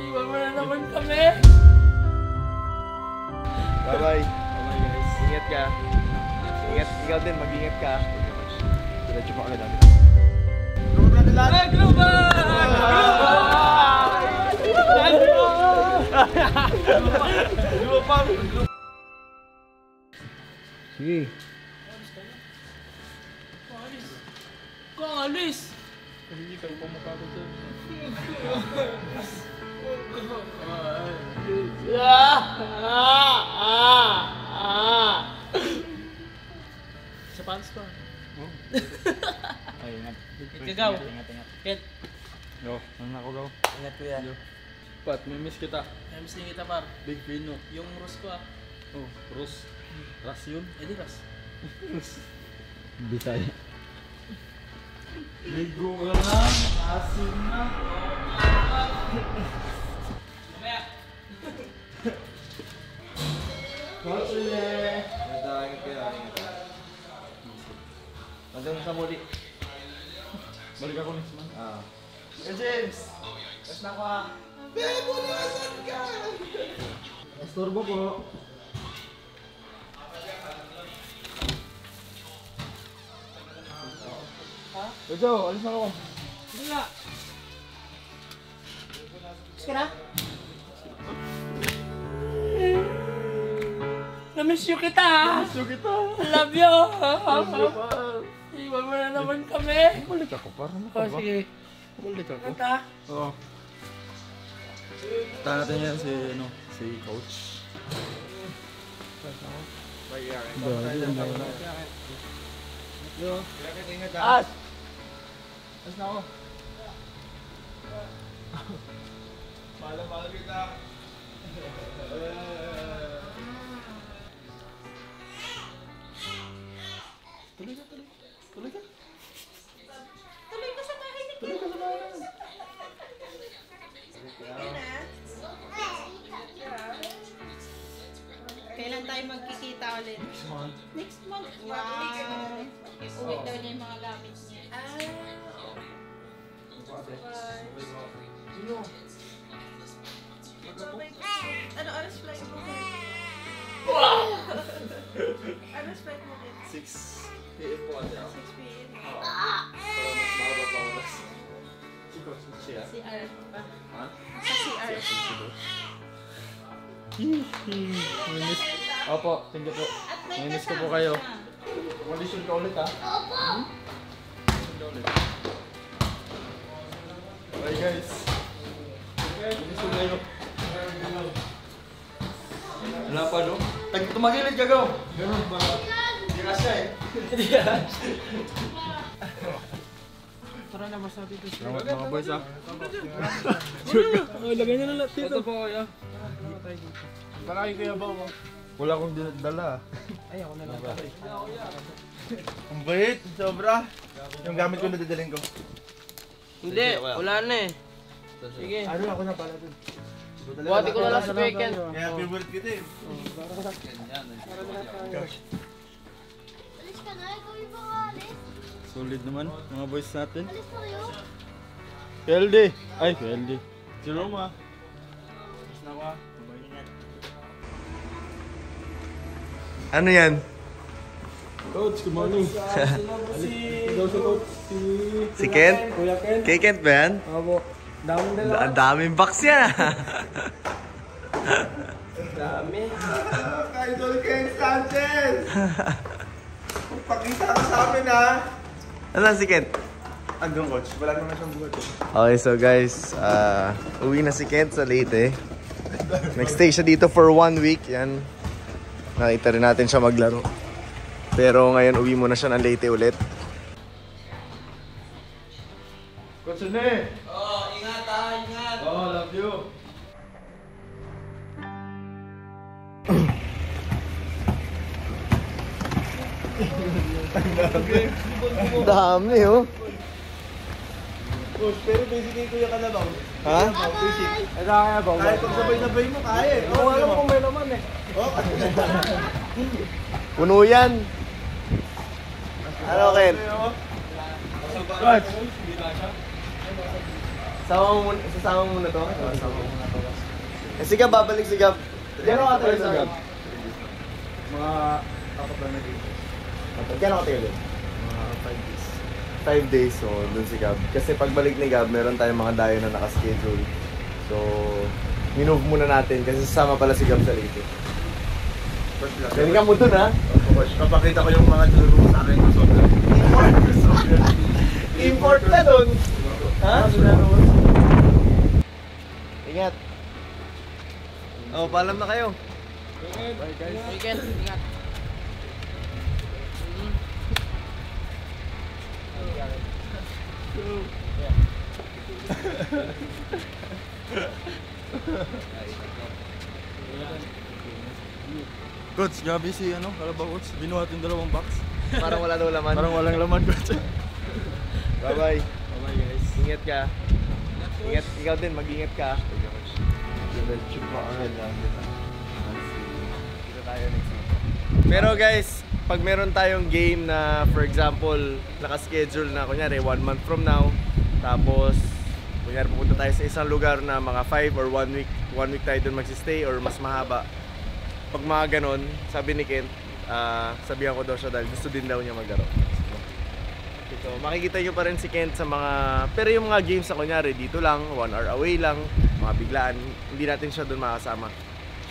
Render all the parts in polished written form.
Iwan mo na naman kami. Bye-bye. Bye-bye guys. Ingat ka. Ingat, ikaw din, mag-ingat ka. Diretso pa agad natin. Global na lahat! Global! Global! Sige. Kung alis! Hindi ka pa makakot sa'yo. Sa pants pa. Ay, ingat. Ikaw. Ingat. Ket. Go, nang ako go. Ingat ko yan. Pat, may miss kita. Miss din kita par. Big Pino. Yung Rus ko ah. Oh, Ros. Ras yun. Eh di Ras. Bisaya. Ligo ka lang. Asin na. Mamaya. Kotsule. Ingat kaya. Hanggang sa muli. Balik ako next month. Hey James! Kas na ko ah. Bebo, nasan ka? Estorbo po. Ha? Joe, alis na ako. Hindi nga. Gusto ka na? Na-miss you kita ha! Gusto kita. I love you! Pa. Iwan mo na naman kami! Balik ako para Oh, sige. Balik ako. Kanta? Oo. Tahan natin yan si Coach. As! As na ako. Mahal kita. Tuloy ka. Tuloy ka sa bahay. Kailan tayo magkikita ulit? Next month. Next month? Wow! Uwi daw niya yung mga gamit niya. Sino? Ano oras flight mo? Ano flight mo? 6 PM po kasi ako. 6 p.m. Pero mas mahaba pa ako. Si Coach siya. CR pa. Ha? Sa CR. Miss. Opo, thank you po. At may Miss ko kasama po kayo. siya. Condition ka ulit ha? Opo! Condition ka ulit. Bye guys. Miss ko kayo. Wala pa no? Tumagilid ka go! Ganun ba? Hindi ka siya eh. Tara na, basta dito. Salamat mga boys ha. Lagay niya na lahat dito. Ito po kuya. Marami kaya ba ako? Wala akong dinadala. Ay, ako na lang. Ang bait, sobra. Yung gamit ko na dadaling ko. Hindi, wala na eh. Sige. Ano ako na pala dun. Buhati ko na lang sa weekend. Kaya favorite kita eh. Alis ka na, ikaw yung mga alis. Solid naman, mga boys natin. Alis na kayo. KLD! Ay, KLD. Si Roma. Mas na ka. Ano yan? Coach, good morning. Si Kent? Kuya Ken. Kay Kent ba yan? Opo. Daming dala. Ang daming box yan ah. Dami. Idol Ken Sanchez! Pakita ka sa amin ha! Ano si Kent? Hanggang coach, wala naman siyang buhat eh. Okay, so guys, uwi na si Kent sa Leyte. Nag-stay siya dito for 1 week. Yan. Nakita rin natin siya maglaro. Pero ngayon uwi muna siya ng Leyte ulit. Coach Une! Oh, ingat ha, ingat. Oh, love you! Dami oh. Coach, pero basically kuya ka na ba? Ha? Basic. Ito kaya ba? Kahit pag sabay-sabay mo, kaya eh. Oo, alam ko may laman eh. Puno yan. Ano Ken? Sasama mo muna to? Sasama mo muna to. Si Gab, babalik si Gab. Gano'n ka tayo sa Gab? Mga apat lang na game. Gano'n ka tayo? Mga 5 days. 5 days, so dun si Gab. Kasi pagbalik ni Gab, meron tayong mga dayo na nakaschedule. So, minove muna natin kasi sasama pala si Gab sa Leyte. First lang. Galing ka mo dun, ha? Coach, papakita ko yung mga turo sa akin ng soda. Import na dun! Ha? Ingat! Oh, paalam na kayo. Bye guys. Weekend, ingat. Coach, gabi si Kalabaw Coach. Binuhat yung 2 box. Parang wala daw laman. Parang walang laman, Coach. Bye-bye. Bye guys. Ingat ka. Ingat, ikaw din, mag-ingat ka. Kita tayo next week. Pero guys, pag meron tayong game na, for example, naka-schedule na, kunyari, 1 month from now, tapos, kunyari, pupunta tayo sa isang lugar na mga 5 or 1 week, 1 week tayo dun magsistay or mas mahaba. Pag mga ganon, sabi ni Kent, sabihan ko daw siya dahil gusto din daw niya maglaro. So, makikita nyo pa rin si Kent sa mga... Pero yung mga games na kunyari, dito lang, 1 hour away lang, mga biglaan, hindi natin siya doon makasama.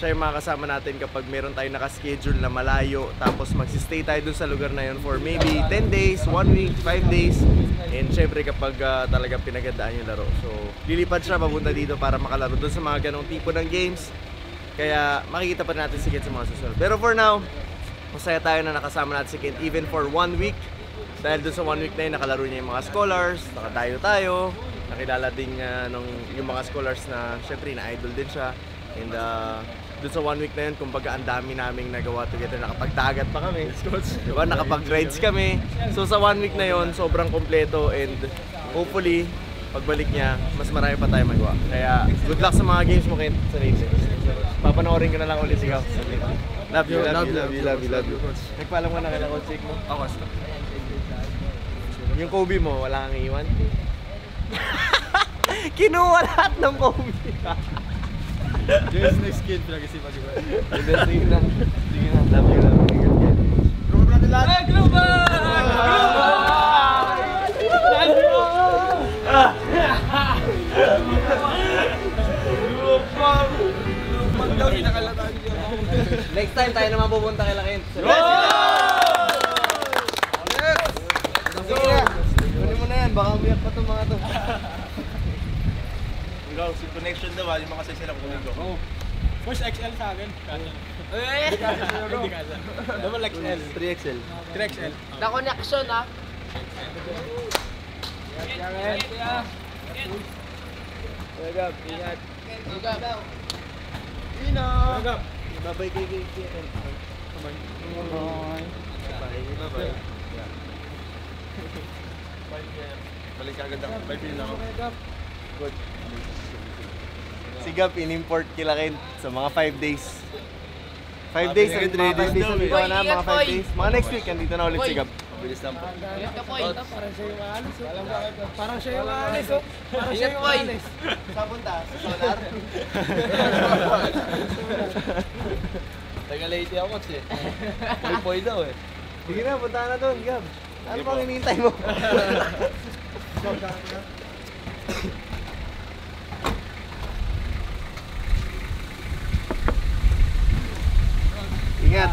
Siya yung makakasama natin kapag meron tayong nakaschedule na malayo, tapos magsistay tayo doon sa lugar na yun for maybe 10 days, 1 week, 5 days. And syempre kapag talagang pinagandaan yung laro. So, lilipad siya papunta dito para makalaro doon sa mga ganong tipo ng games. Kaya makikita pa natin si Kent sa mga susunod. Pero for now, masaya tayo na nakasama natin si Kent even for 1 week. Dahil dun sa 1 week na yun, nakalaro niya yung mga scholars, nakadayo tayo, nakilala din yung mga scholars na syempre na-idol din siya. And dun sa 1 week na yun, kumbaga ang dami naming nagawa together, nakapagdagat pa kami, diba? Nakapag-rides kami. So sa 1 week na yun, sobrang kompleto and hopefully, pagbalik niya, mas marami pa tayo magawa. Kaya good luck sa mga games mo Kent sa Leyte. Papanoorin ko na lang ulit ikaw. Love you. Nagpaalam ka na kay Coach Jake mo? Ako, Yung Kobe mo, wala kang iwan? Kinuha lahat ng Kobe. Yes, next kid, pinag-isipan ko. Sige na. Love you. Group natin lahat! Next time tayo naman pupunta kay Lakent. Sige na. Kunin mo na yan. Baka umiyak pa itong mga to. Ikaw, si connection daw, yung mga size nila kukunin ko. Push XL sa akin. Hindi kasa. Double XL. 3XL. 3XL. The connection, ah. Gab, ingat. Ingat. Ingat. Babay kay Kent. Bye. Balik ka agad ako. Bye, Pino. Good. Si Gab, in-import kila Kent sa mga 5 days. 5 days, Mga 3 days days nandito Boy, na, mga ingat, 5 boy. days. Mga next week, nandito na ulit si Gab. Bilis lang po. Ingat ka, boy. Parang siya yung alis. Parang siya yung alis. Parang siya Ingat, yung boy. alis. Sa punta? Sa Solar? Taga-late ako, Coach eh. Poy daw eh. Sige na, punta na doon, Gab. Ano pang hinihintay mo? Ingat.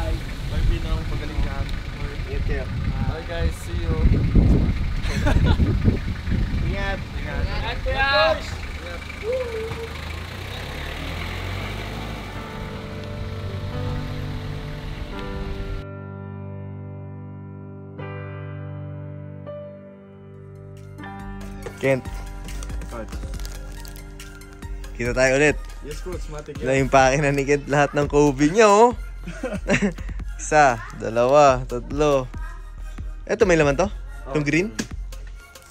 Bye, Pino. Magaling ka. Ingat kayo. Bye guys, see you. Ingat. Ingat, kuya. Kent, Coach. kita tayo ulit. Yes, Coach. Matik yan. Naimpake na ni Kent lahat ng Kobe niya, oh. 1, 2, 3. Eto, may laman to? Itong green?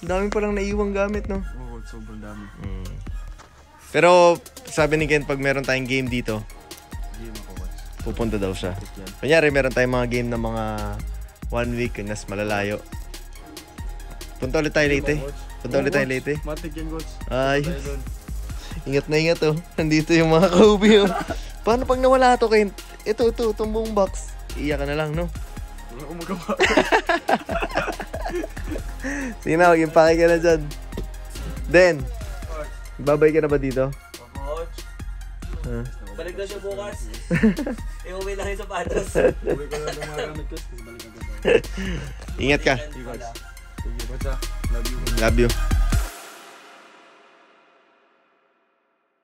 Ang dami palang naiwang gamit, no? Oo, Coach. Sobrang dami. Pero, sabi ni Kent, pag meron tayong game dito, Game ako, Coach. pupunta daw siya. Matik yan. Kunyari, meron tayong mga game na mga 1 week, nas malalayo. Punta ulit tayo Leyte. Punta ulit tayo Leyte. Matik yan, coach. Ay, Tayo doon. ingat na ingat oh. Nandito yung mga kaubi oh. Paano pag nawala to Kent? Ito, itong buong box. Iiyak ka na lang, no? Wala akong magawa. Sige na, mag-impake ka na dyan. Den, babay ka na ba dito? Coach, Ah. balik na siya bukas. Iuwi lang yung sapatos. Uwi ko lang gumagamit, coach. Kasi balik agad. Ingat ka. Sige, coach. Sige, coach. Love you. Love you.